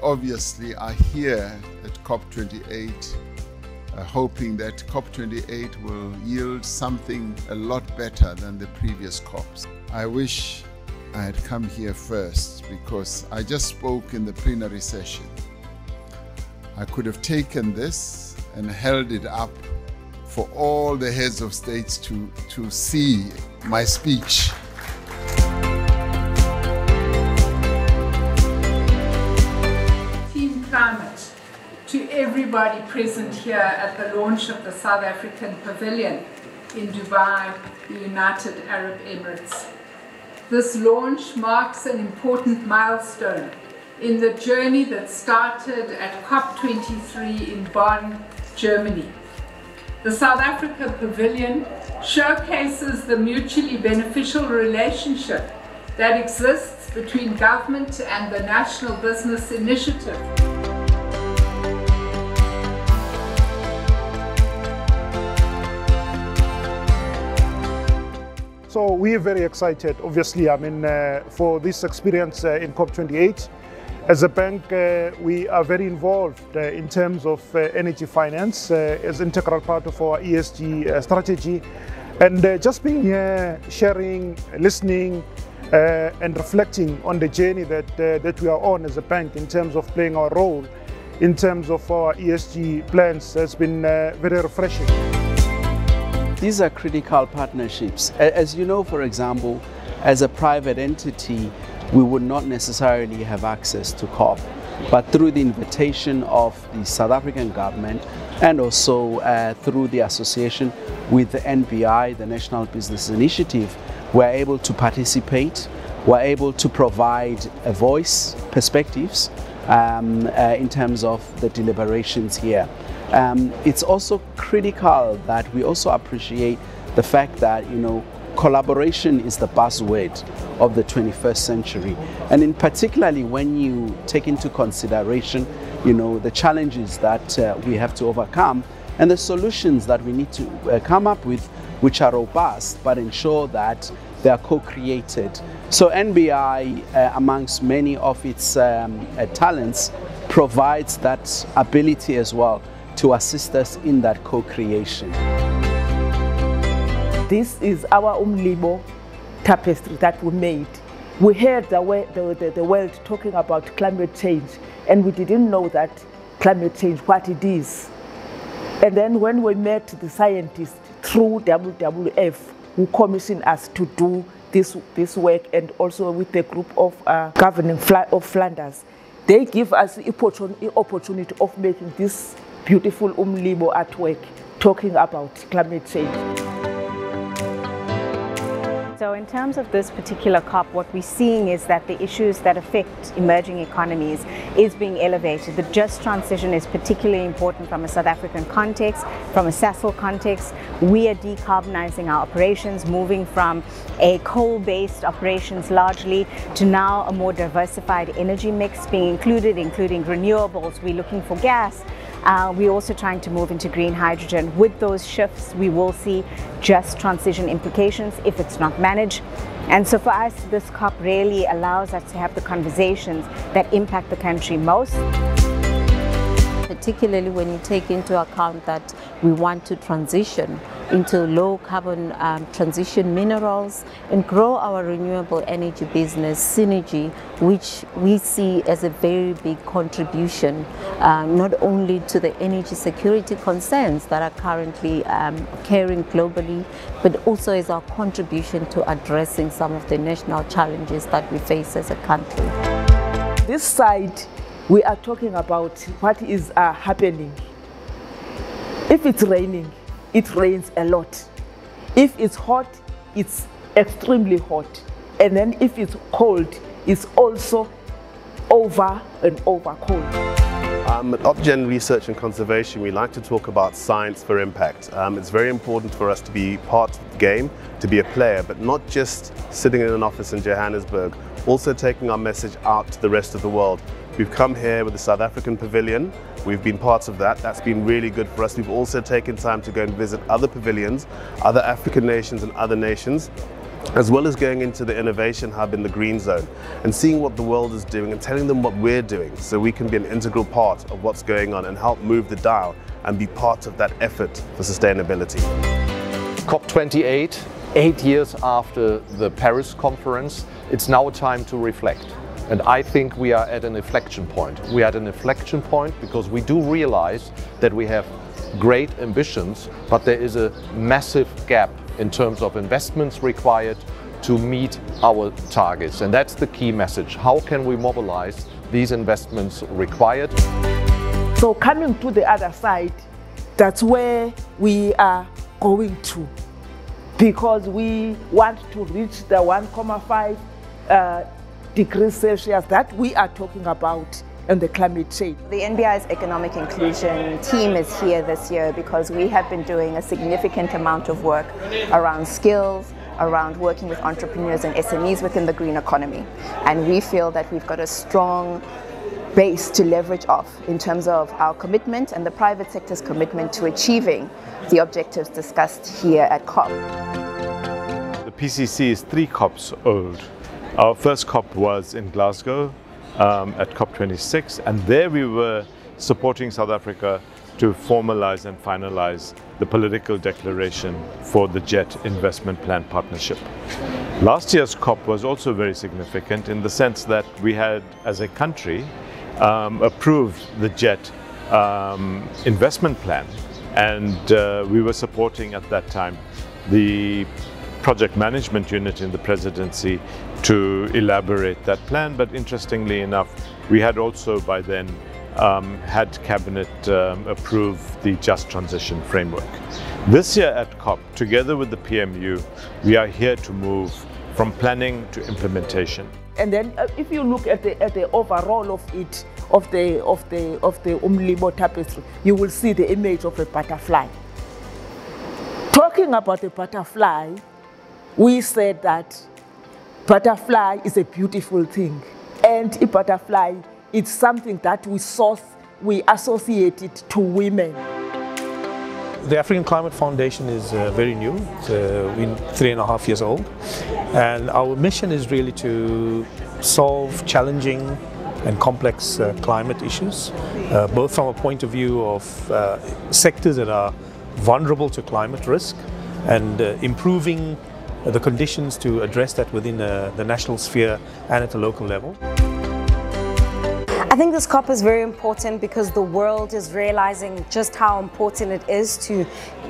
obviously are here at COP28, hoping that COP28 will yield something a lot better than the previous COPs. I wish I had come here first, because I just spoke in the plenary session. I could have taken this and held it up for all the heads of states to see my speech. Team Climate, to everybody present here at the launch of the South African Pavilion in Dubai, the United Arab Emirates. This launch marks an important milestone in the journey that started at COP23 in Bonn, Germany. The South Africa Pavilion showcases the mutually beneficial relationship that exists between government and the National Business Initiative. So we are very excited, obviously, for this experience in COP28. As a bank, we are very involved in terms of energy finance as an integral part of our ESG strategy. And just being here, sharing, listening, and reflecting on the journey that we are on as a bank in terms of playing our role in terms of our ESG plans has been very refreshing. These are critical partnerships. As you know, for example, as a private entity, we would not necessarily have access to COP, but through the invitation of the South African government and also through the association with the NBI, the National Business Initiative, we're able to participate, we're able to provide a voice, perspectives in terms of the deliberations here. It's also critical that we also appreciate the fact that, collaboration is the buzzword of the 21st century. And in particularly when you take into consideration, the challenges that we have to overcome and the solutions that we need to come up with, which are robust, but ensure that they are co-created. So NBI, amongst many of its talents, provides that ability as well to assist us in that co-creation. This is our Umlibo tapestry that we made. We heard the world talking about climate change, and we didn't know that climate change, what it is. And then when we met the scientists through WWF, who commissioned us to do this work, and also with the group of governing of Flanders, they give us the opportunity of making this beautiful Umlibo artwork talking about climate change. So in terms of this particular COP, what we're seeing is that the issues that affect emerging economies is being elevated. The just transition is particularly important from a South African context, from a Sasol context. We are decarbonizing our operations, moving from a coal-based operations largely to now a more diversified energy mix being included, including renewables. We're looking for gas. We're also trying to move into green hydrogen. With those shifts, we will see just transition implications if it's not managed. And so for us, this COP really allows us to have the conversations that impact the country most. Particularly when you take into account that we want to transition into low carbon transition minerals and grow our renewable energy business Synergy, which we see as a very big contribution not only to the energy security concerns that are currently occurring globally, but also as our contribution to addressing some of the national challenges that we face as a country. This side, we are talking about what is happening. If it's raining, it rains a lot. If it's hot, it's extremely hot. And then if it's cold, it's also over and over cold. At Opgen Research and Conservation, we like to talk about science for impact. It's very important for us to be part of the game, to be a player, but not just sitting in an office in Johannesburg, also taking our message out to the rest of the world. We've come here with the South African Pavilion. We've been part of that. That's been really good for us. We've also taken time to go and visit other pavilions, other African nations and other nations. as well as going into the innovation hub in the green zone and seeing what the world is doing and telling them what we're doing so we can be an integral part of what's going on and help move the dial and be part of that effort for sustainability. COP28, 8 years after the Paris conference, it's now time to reflect. And I think we are at an inflection point. We are at an inflection point because we do realize that we have great ambitions, but there is a massive gap in terms of investments required to meet our targets. And that's the key message. How can we mobilize these investments required? So coming to the other side, that's where we are going to, because we want to reach the 1.5 degrees Celsius that we are talking about and the climate change. The NBI's economic inclusion team is here this year because we have been doing a significant amount of work around skills, around working with entrepreneurs and SMEs within the green economy. And we feel that we've got a strong base to leverage off in terms of our commitment and the private sector's commitment to achieving the objectives discussed here at COP. The PCC is 3 COPs old. Our first COP was in Glasgow at COP26, and there we were supporting South Africa to formalize and finalize the political declaration for the JET Investment Plan Partnership. Last year's COP was also very significant in the sense that we had, as a country, approved the JET investment plan, and we were supporting at that time the project management unit in the presidency to elaborate that plan. But interestingly enough, we had also by then had Cabinet approve the Just Transition Framework. This year at COP, together with the PMU, we are here to move from planning to implementation. And then if you look at the overall of it, of the Umlibo tapestry, you will see the image of a butterfly. Talking about the butterfly, we said that butterfly is a beautiful thing, and a butterfly, it's something that we associate it to women. The African Climate Foundation is very new. It's 3.5 years old, and our mission is really to solve challenging and complex climate issues, both from a point of view of sectors that are vulnerable to climate risk and improving the conditions to address that within the national sphere and at a local level. I think this COP is very important because the world is realizing just how important it is to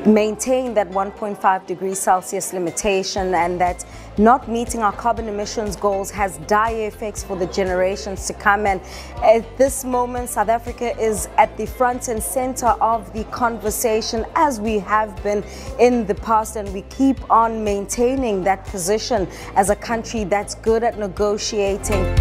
maintain that 1.5 degrees Celsius limitation, and that not meeting our carbon emissions goals has dire effects for the generations to come. And at this moment, South Africa is at the front and center of the conversation, as we have been in the past, and we keep on maintaining that position as a country that's good at negotiating.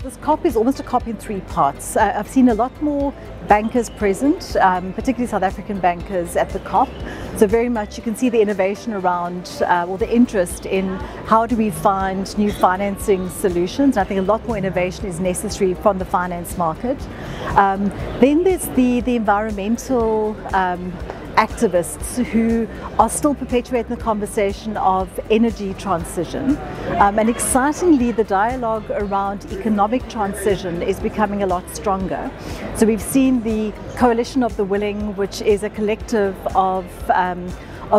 This COP is almost a COP in 3 parts. I've seen a lot more bankers present, particularly South African bankers at the COP. So very much you can see the innovation around, or the interest in how do we find new financing solutions. I think a lot more innovation is necessary from the finance market. Then there's the environmental activists who are still perpetuating the conversation of energy transition. And excitingly, the dialogue around economic transition is becoming a lot stronger. So we've seen the Coalition of the Willing, which is a collective of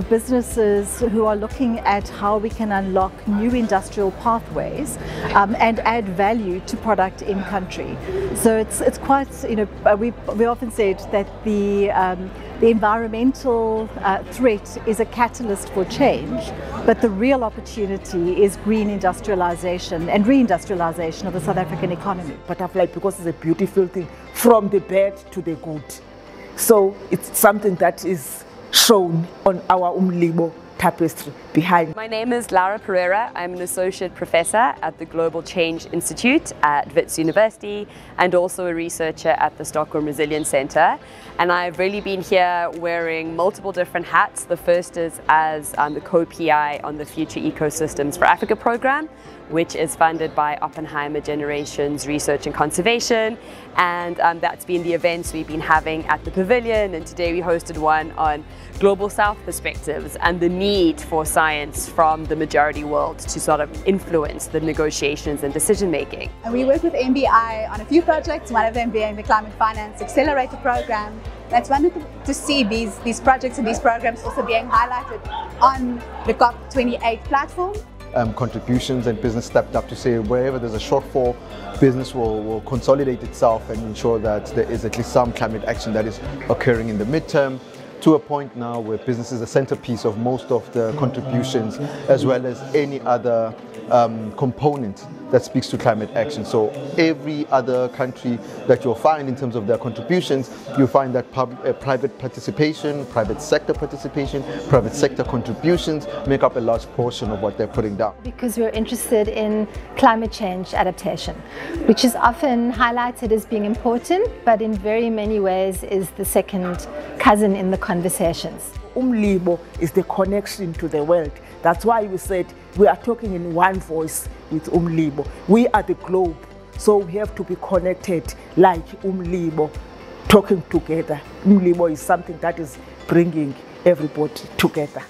businesses who are looking at how we can unlock new industrial pathways and add value to product in country. So it's quite, we often said that the environmental threat is a catalyst for change, but the real opportunity is green industrialization and reindustrialization of the South African economy. Butterfly, because it's a beautiful thing, from the bad to the good. So it's something that is shown on our Umlibo tapestry behind. My name is Laura Pereira. I'm an associate professor at the Global Change Institute at Wits University and also a researcher at the Stockholm Resilience Center. And I've really been here wearing multiple different hats. The first is as the co-PI on the Future Ecosystems for Africa program, which is funded by Oppenheimer Generations Research and Conservation. And that's been the events we've been having at the Pavilion. And today we hosted one on Global South perspectives and the need need for science from the majority world to sort of influence the negotiations and decision making. And we work with MBI on a few projects, one of them being the Climate Finance Accelerator Program. That's wonderful to see these projects and these programs also being highlighted on the COP28 platform. Contributions, and business stepped up to say wherever there's a shortfall, business will consolidate itself and ensure that there is at least some climate action that is occurring in the midterm, to a point now where business is the centerpiece of most of the contributions, as well as any other component that speaks to climate action. So every other country that you'll find in terms of their contributions, you'll find that private participation, private sector participation, private sector contributions make up a large portion of what they're putting down. Because we're interested in climate change adaptation, which is often highlighted as being important, but in very many ways is the second cousin in the conversations. Umlibo is the connection to the world. That's why we said we are talking in one voice with Umlibo. We are the globe, so we have to be connected like Umlibo, talking together. Umlibo is something that is bringing everybody together.